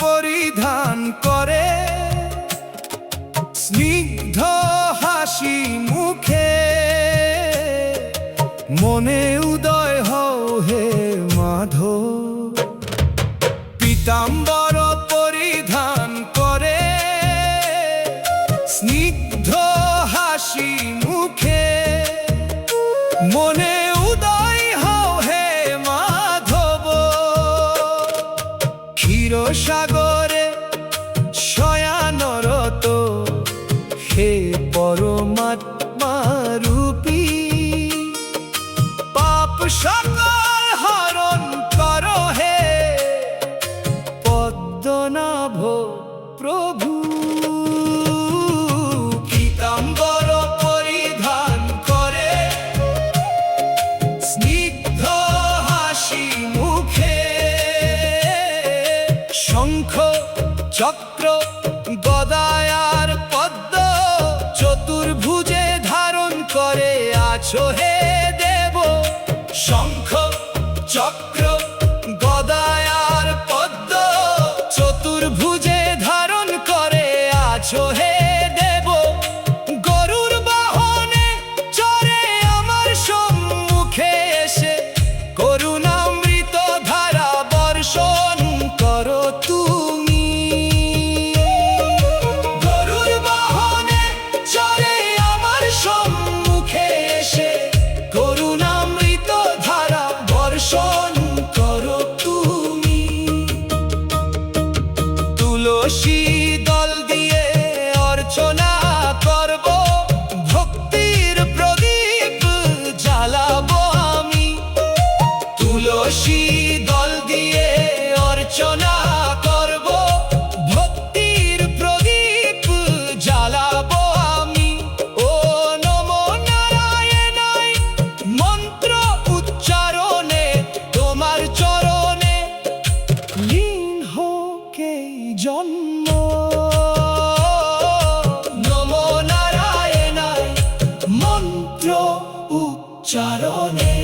পরিধান করে, স্নিগ্ধ হাসি মুখে, মনে উদয় হও হে মাধব। পীতাম্বর পরিধান করে, স্নিগ্ধ হাসি মুখে, মনে উদয় হও হে মাধব। ক্ষীরসাগরে শয়ানরত হে পরমাত্মা রূপী, পাপ সকল হরণ করো হে পদ্মনাভ প্রভু। পীতাম্বর পরিধান করে, স্নিগ্ধ হাসি মুখে, শঙ্খ চক্র গদায়ার পদ্ম চতুর্ভুজে ধারণ করে আছো হে দেব। শঙ্খ চক্র গদায়ার পদ্ম চতুর্ভুজে ধারণ করে আছো হে দেব। গরুর বাহনে চড়ে আমার সম্মুখে এসে করুণামৃত ধারা বর্ষণ করো তুমি। গরুর বাহনে চড়ে আমার সম্মুখে এসে করুণামৃত ধারা বর্ষণ করো তুমি। তুলসী দল দিয়ে অর্চনা করব, ভক্তির প্রদীপ জ্বালাবো আমি। তুলসী দল দিয়ে অর্চনা করব, ভক্তির প্রদীপ জ্বালাবো আমি। ও নমো নারায়ণায় মন্ত্র উচ্চারণে তোমার চরণে লীন হোক এই জন্ম। নমো নারায়ণায় মন্ত্র উচ্চারণে।